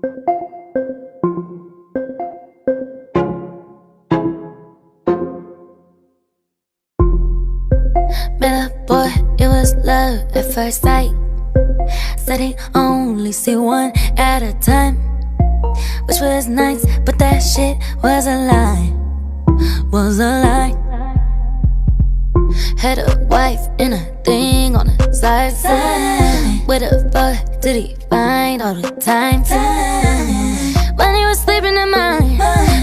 Met a boy, it was love at first sight. Said he only see one at a time, which was nice, but that shit was a lie. Was a lie. Had a wife and a thing on the side. Where the fuck did he find all the time? When he was sleeping in mine,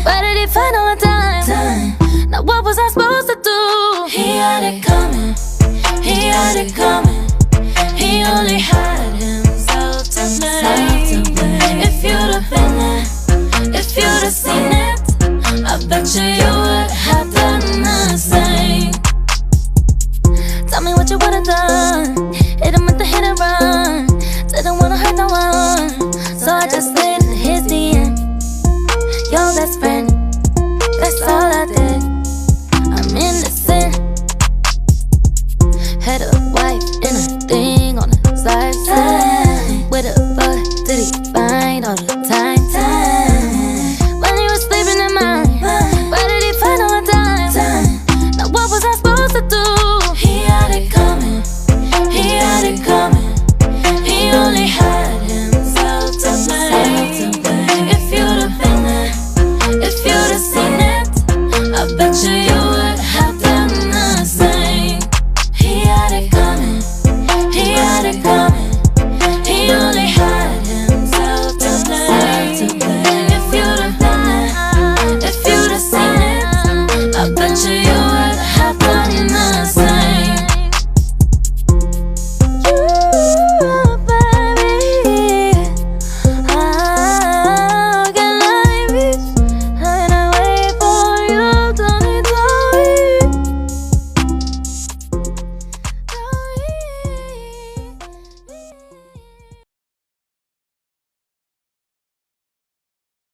where did he find all the time? Now what was I supposed to do? He had it coming, he had it coming. He only had himself to blame. If you'd have been there, if you'd have seen it, I bet you would have done the same. Tell me what you would've done. Hit him with the hit and run. Didn't wanna hurt no one, so I just slid in his DM. Yo, best friend.